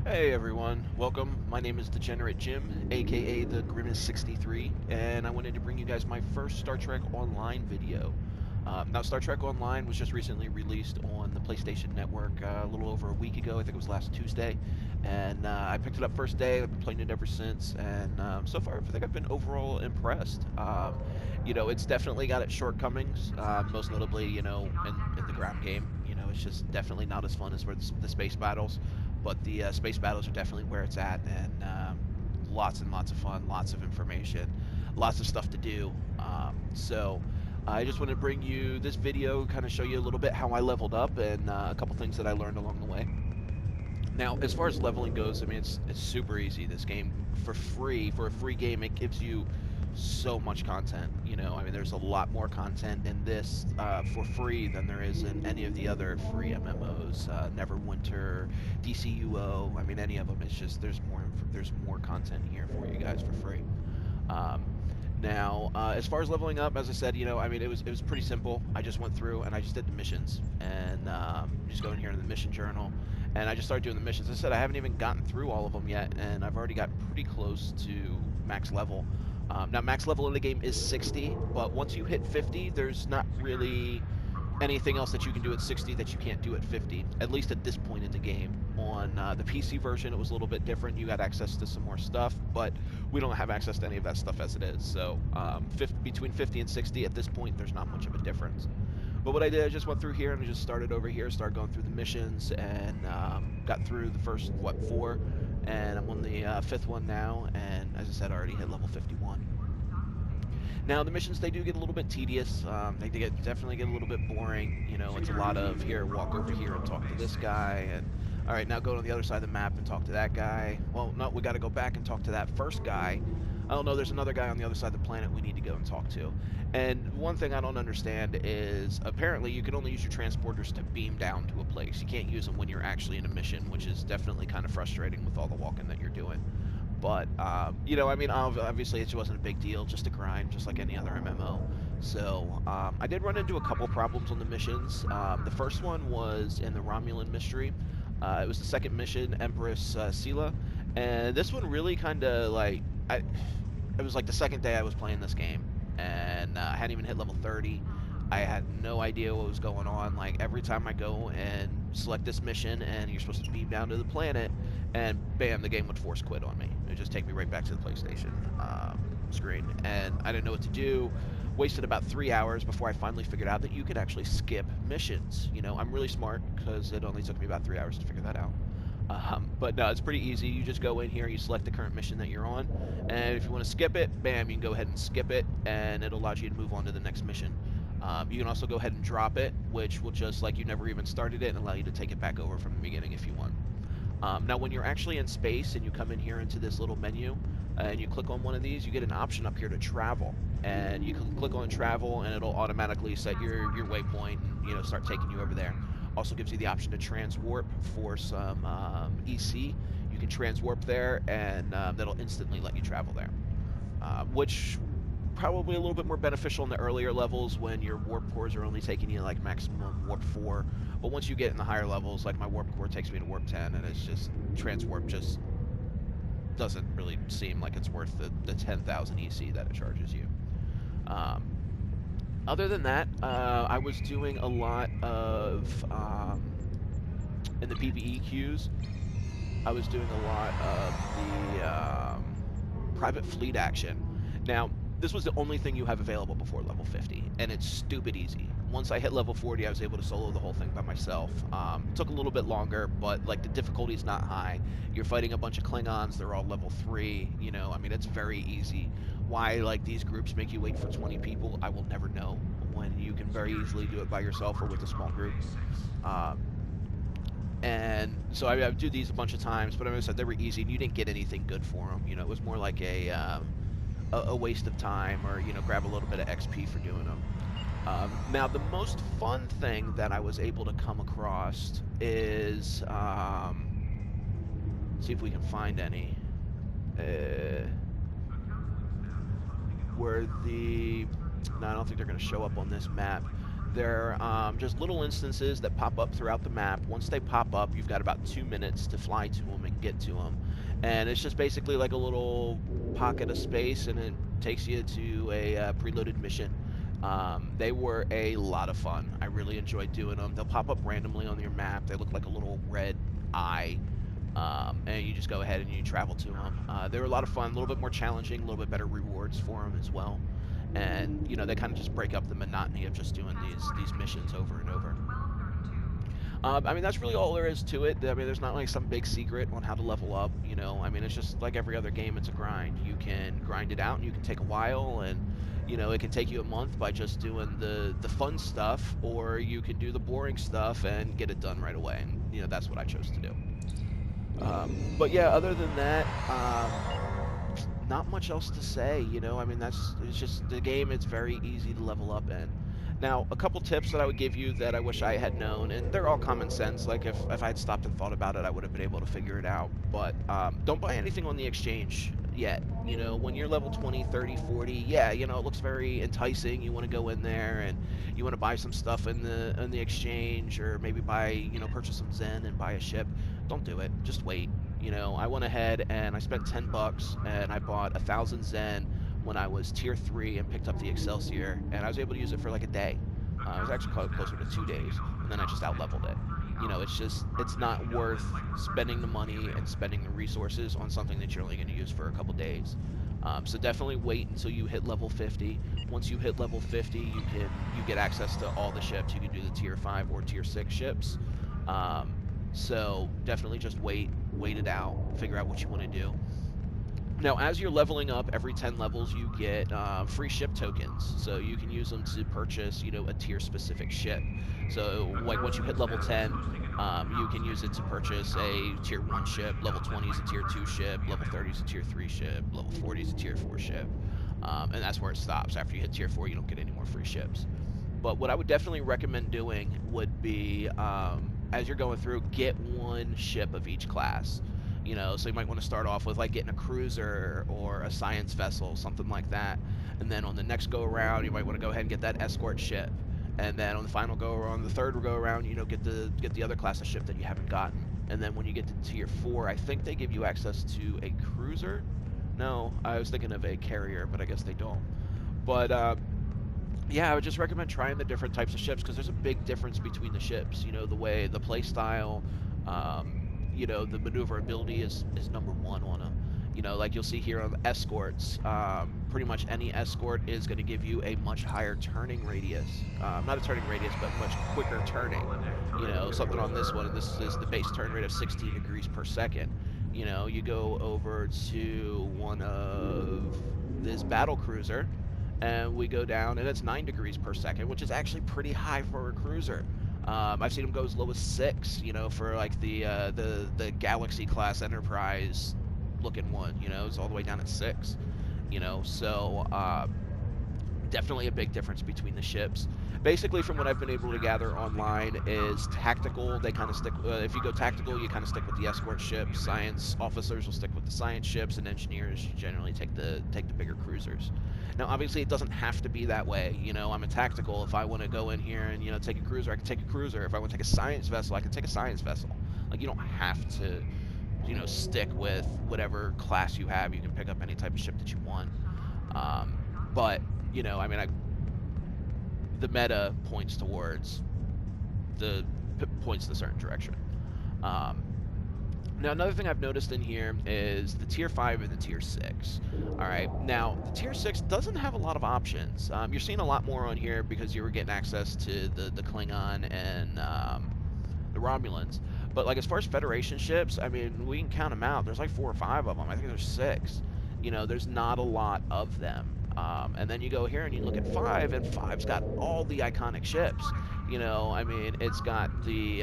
Hey everyone, welcome. My name is Degenerate Jim, aka the Grimace63, and I wanted to bring you guys my first Star Trek Online video. Now, Star Trek Online was just recently released on the PlayStation Network a little over a week ago. I think it was last Tuesday, and I picked it up first day. I've been playing it ever since, and so far I think I've been overall impressed. It's definitely got its shortcomings, most notably, in the ground game. It's just definitely not as fun as where the space battles, but the space battles are definitely where it's at, and lots and lots of fun, lots of information, lots of stuff to do. So I just want to bring you this video, kind of show you a little bit how I leveled up and a couple things that I learned along the way. Now, as far as leveling goes, I mean, it's super easy. This game, for a free game, it gives you so much content. I mean, there's a lot more content in this for free than there is in any of the other free MMOs. Neverwinter, DCUO. I mean, any of them. It's just there's more content here for you guys for free. Now, as far as leveling up, as I said, I mean, it was pretty simple. I just went through and I just did the missions, and just go in here in the mission journal, and I just started doing the missions. As I said, I haven't even gotten through all of them yet, and I've already gotten pretty close to max level. Now, max level in the game is 60, but once you hit 50, there's not really anything else that you can do at 60 that you can't do at 50, at least at this point in the game. On the PC version, it was a little bit different. You got access to some more stuff, but we don't have access to any of that stuff as it is. So between 50 and 60 at this point, there's not much of a difference. But what I did, I just went through here and I just started over here, started going through the missions, and got through the first, 4, and I'm on the fifth one now, and as I said, I already hit level 51. Now, the missions, they do get a little bit tedious. They definitely get a little bit boring. It's a lot of, here, walk over here and talk to this guy, and all right, now go to the other side of the map and talk to that guy. Well, no, we got to go back and talk to that first guy. Oh no, there's another guy on the other side of the planet we need to go and talk to. And one thing I don't understand is apparently you can only use your transporters to beam down to a place. You can't use them when you're actually in a mission, which is definitely kind of frustrating with all the walking that you're doing. But, I mean, obviously it wasn't a big deal, just a grind, just like any other MMO. So, I did run into a couple problems on the missions. The first one was in the Romulan mystery. It was the second mission, Empress Sela. And this one really kind of, it was like the second day I was playing this game. And I hadn't even hit level 30. I had no idea what was going on. Like, every time I go and select this mission and you're supposed to beam down to the planet, and bam, the game would force quit on me. It would just take me right back to the PlayStation screen. And I didn't know what to do. Wasted about 3 hours before I finally figured out that you could actually skip missions. I'm really smart because it only took me about 3 hours to figure that out. But no, it's pretty easy. You just go in here, you select the current mission that you're on, and if you want to skip it, bam, you can go ahead and skip it, and it allows you to move on to the next mission. You can also go ahead and drop it, which will just, like you never even started it, and allow you to take it back over from the beginning if you want. Now, when you're actually in space and you come in here into this little menu, and you click on one of these, you get an option up here to travel. And you can click on travel, and it'll automatically set your waypoint and, start taking you over there. Also gives you the option to transwarp for some EC. You can transwarp there, and that'll instantly let you travel there. Which probably a little bit more beneficial in the earlier levels when your warp cores are only taking you like maximum warp 4. But once you get in the higher levels, like my warp core takes me to warp 10, and it's just transwarp just doesn't really seem like it's worth the 10,000 EC that it charges you. Other than that, I was doing a lot of in the PvE queues. I was doing a lot of the private fleet action. Now, this was the only thing you have available before level 50, and it's stupid easy. Once I hit level 40, I was able to solo the whole thing by myself. It took a little bit longer, but like the difficulty's not high. You're fighting a bunch of Klingons, they're all level 3, I mean, it's very easy. Why, like, these groups make you wait for 20 people, I will never know, when you can very easily do it by yourself or with a small group. And so I would do these a bunch of times, but as I said, they were easy, and you didn't get anything good for them. It was more like a waste of time, or grab a little bit of XP for doing them. Now, the most fun thing that I was able to come across is see if we can find any where no, I don't think they're going to show up on this map. They're just little instances that pop up throughout the map. Once they pop up, you've got about 2 minutes to fly to them and get to them. And it's just basically like a little pocket of space, and it takes you to a preloaded mission. They were a lot of fun. I really enjoyed doing them. They'll pop up randomly on your map. They look like a little red eye. And you just go ahead and you travel to them. They were a lot of fun, a little bit more challenging, a little bit better rewards for them as well. And you know, they kind of just break up the monotony of just doing these missions over and over. I mean, that's really all there is to it. I mean, there's not like some big secret on how to level up, you know. I mean, it's just like every other game, it's a grind. You can grind it out and you can take a while, and you know, it can take you a month by just doing the fun stuff, or you can do the boring stuff and get it done right away. And you know, that's what I chose to do. But yeah, other than that, not much else to say, you know. I mean, it's just the game. It's very easy to level up in. Now, a couple tips that I would give you that I wish I had known, and they're all common sense. Like if I had stopped and thought about it, I would have been able to figure it out. But don't buy anything on the exchange yet. You know, when you're level 20, 30, 40, yeah, you know, it looks very enticing. You want to go in there and you want to buy some stuff in the exchange, or maybe buy, you know, purchase some Zen and buy a ship. Don't do it. Just wait. You know, I went ahead and I spent $10 and I bought 1,000 Zen when I was tier 3 and picked up the Excelsior, and I was able to use it for like a day. It was actually closer to 2 days, and then I just out-leveled it. You know, it's not worth spending the money and spending the resources on something that you're only going to use for a couple days. So definitely wait until you hit level 50. Once you hit level 50, you get access to all the ships. You can do the tier 5 or tier 6 ships. So definitely just wait it out, figure out what you want to do. Now, as you're leveling up, every 10 levels you get free ship tokens, so you can use them to purchase, you know, a tier-specific ship. So, like, once you hit level 10, you can use it to purchase a tier 1 ship, level 20 is a tier 2 ship, level 30 is a tier 3 ship, level 40 is a tier 4 ship, and that's where it stops. After you hit tier 4, you don't get any more free ships. But what I would definitely recommend doing would be, as you're going through, get one ship of each class. You know, so you might want to start off with like getting a cruiser or a science vessel, something like that. And then on the next go around, you might want to go ahead and get that escort ship. And then on the final go around, the third go around, you know, get the other class of ship that you haven't gotten. And then when you get to tier 4, I think they give you access to a cruiser. No, I was thinking of a carrier, but I guess they don't. But yeah, I would just recommend trying the different types of ships, because there's a big difference between the ships. You know, the play style. You know, the maneuverability is number 1 on them. You know, like you'll see here on the escorts, pretty much any escort is going to give you a much higher turning radius. Not a turning radius, but much quicker turning. You know, something on this one, and this is the base turn rate of 16 degrees per second. You know, you go over to one of this battle cruiser, and we go down, and it's 9 degrees per second, which is actually pretty high for a cruiser. I've seen them go as low as 6, you know, for like the Galaxy class Enterprise looking one, you know, it's all the way down at 6, you know, so definitely a big difference between the ships. Basically, from what I've been able to gather online, is tactical, they kind of stick, if you go tactical, you kind of stick with the escort ships. Science officers will stick with the science ships, and engineers generally take the bigger cruisers. Now, obviously, it doesn't have to be that way. You know, I'm a tactical. If I want to go in here and, you know, take a cruiser, I can take a cruiser. If I want to take a science vessel, I can take a science vessel. Like, you don't have to, you know, stick with whatever class you have. You can pick up any type of ship that you want. But, you know, I mean, the meta points towards points in a certain direction. Now, another thing I've noticed in here is the tier 5 and the tier 6. Alright, now, the tier 6 doesn't have a lot of options. You're seeing a lot more on here because you were getting access to the Klingon and the Romulans. But, like, as far as Federation ships, I mean, we can count them out. There's like 4 or 5 of them. I think there's 6. You know, there's not a lot of them. And then you go here and you look at 5, and 5's got all the iconic ships. You know, I mean, it's got the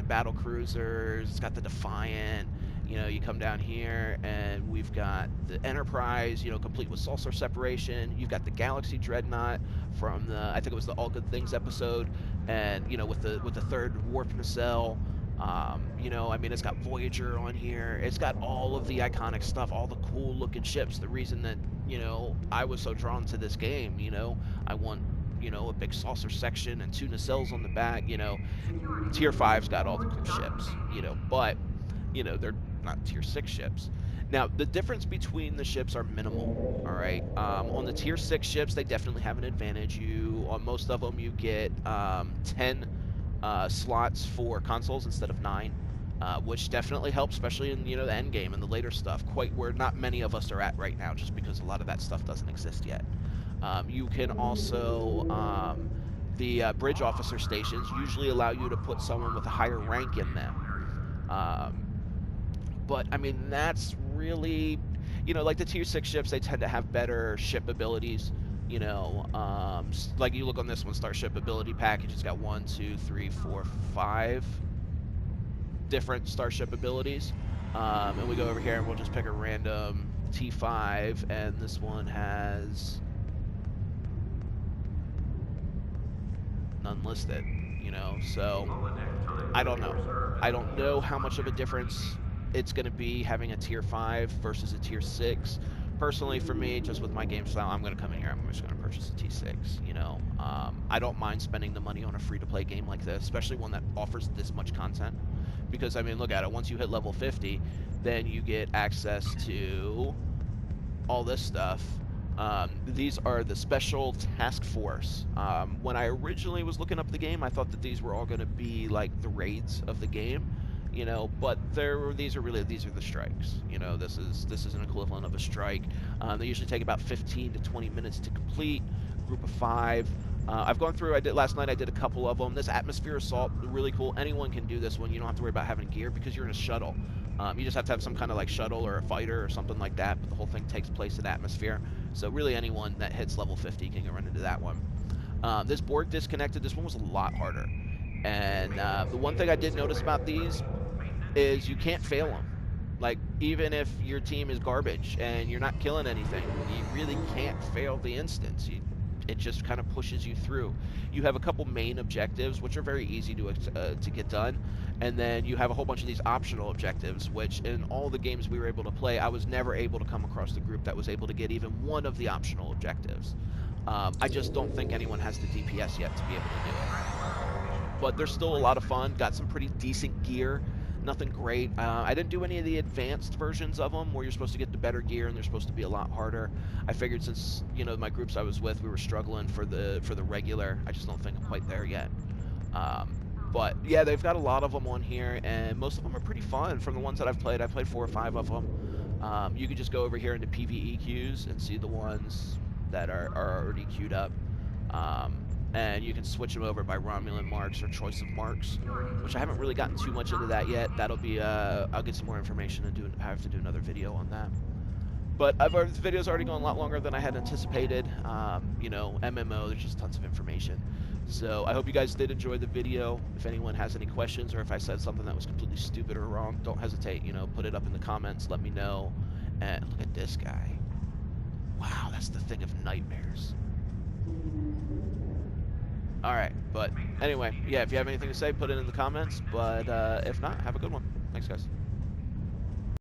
battle cruisers, it's got the Defiant. You know, you come down here and we've got the Enterprise, you know, complete with saucer separation. You've got the Galaxy Dreadnought from I think it was the All Good Things episode, and you know, with the third warp nacelle. You know, I mean, it's got Voyager on here. It's got all of the iconic stuff, all the cool looking ships. The reason that, you know, I was so drawn to this game, you know, I want you know, a big saucer section and 2 nacelles on the back. You know, Tier 5's got all the cool ships, you know, but, you know, they're not Tier 6 ships. Now, the difference between the ships are minimal, all right? On the Tier 6 ships, they definitely have an advantage. On most of them, you get 10 slots for consoles instead of 9, which definitely helps, especially in, you know, the end game and the later stuff, quite where not many of us are at right now, just because a lot of that stuff doesn't exist yet. You can also... the bridge officer stations usually allow you to put someone with a higher rank in them. But, I mean, that's really, you know, like the Tier 6 ships, they tend to have better ship abilities. You know, like you look on this one, Starship Ability Package, it's got 1, 2, 3, 4, 5 different Starship abilities. And we go over here and we'll just pick a random T5, and this one has none listed, you know, so I don't know. I don't know how much of a difference it's going to be having a Tier 5 versus a Tier 6. Personally, for me, just with my game style, I'm going to come in here, I'm just going to purchase a T6, you know. I don't mind spending the money on a free-to-play game like this, especially one that offers this much content. Because, I mean, look at it. Once you hit level 50, then you get access to all this stuff. These are the Special Task Force. When I originally was looking up the game, I thought that these were all going to be like the raids of the game, you know. But these are the strikes. You know, this is an equivalent of a strike. They usually take about 15 to 20 minutes to complete. Group of 5. I've gone through. Last night. I did a couple of them. This Atmosphere Assault, really cool. Anyone can do this one. You don't have to worry about having gear because you're in a shuttle. You just have to have some kind of like shuttle or a fighter or something like that, but the whole thing takes place in atmosphere. So really anyone that hits level 50 can go run into that one. This board disconnected, this one was a lot harder. And the one thing I did notice about these is you can't fail them. Like, even if your team is garbage and you're not killing anything, you really can't fail the instance. It just kind of pushes you through. You have a couple main objectives, which are very easy to get done, and then you have a whole bunch of these optional objectives, which in all the games we were able to play, I was never able to come across the group that was able to get even one of the optional objectives. I just don't think anyone has the DPS yet to be able to do it. But they're still a lot of fun, got some pretty decent gear. Nothing great. I didn't do any of the advanced versions of them where you're supposed to get the better gear and they're supposed to be a lot harder. I figured since, you know, my groups I was with, we were struggling for the regular. I just don't think I'm quite there yet. But yeah, they've got a lot of them on here, and most of them are pretty fun. From the ones that I've played 4 or 5 of them. You can just go over here into PvE queues and see the ones that are already queued up. And you can switch them over by Romulan marks or choice of marks, which I haven't really gotten too much into that yet. That'll be, I'll get some more information and I have to do another video on that. But this video's already gone a lot longer than I had anticipated. You know, MMO, there's just tons of information. So I hope you guys did enjoy the video. If anyone has any questions or if I said something that was completely stupid or wrong, don't hesitate, you know, put it up in the comments, let me know. And look at this guy. Wow, that's the thing of nightmares. Alright, but anyway, yeah, if you have anything to say, put it in the comments, but if not, have a good one. Thanks, guys.